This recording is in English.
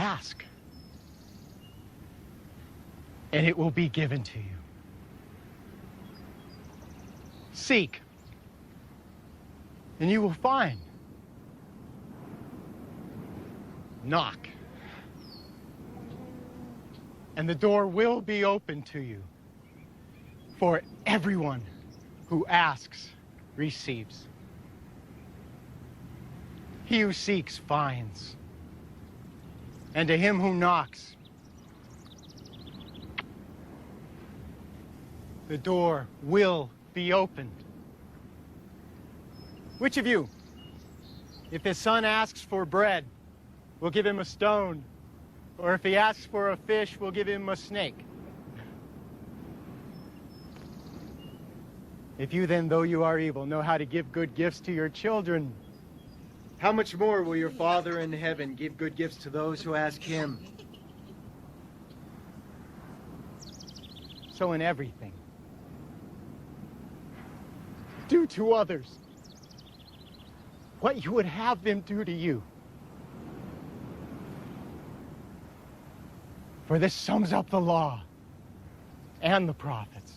Ask, and it will be given to you. Seek, and you will find. Knock, and the door will be open to you. For everyone who asks receives. He who seeks finds. And to him who knocks, the door will be opened. Which of you, if his son asks for bread, will give him a stone? Or if he asks for a fish, will give him a snake? If you then, though you are evil, know how to give good gifts to your children, how much more will your Father in heaven give good gifts to those who ask him? So in everything, do to others what you would have them do to you. For this sums up the law and the prophets.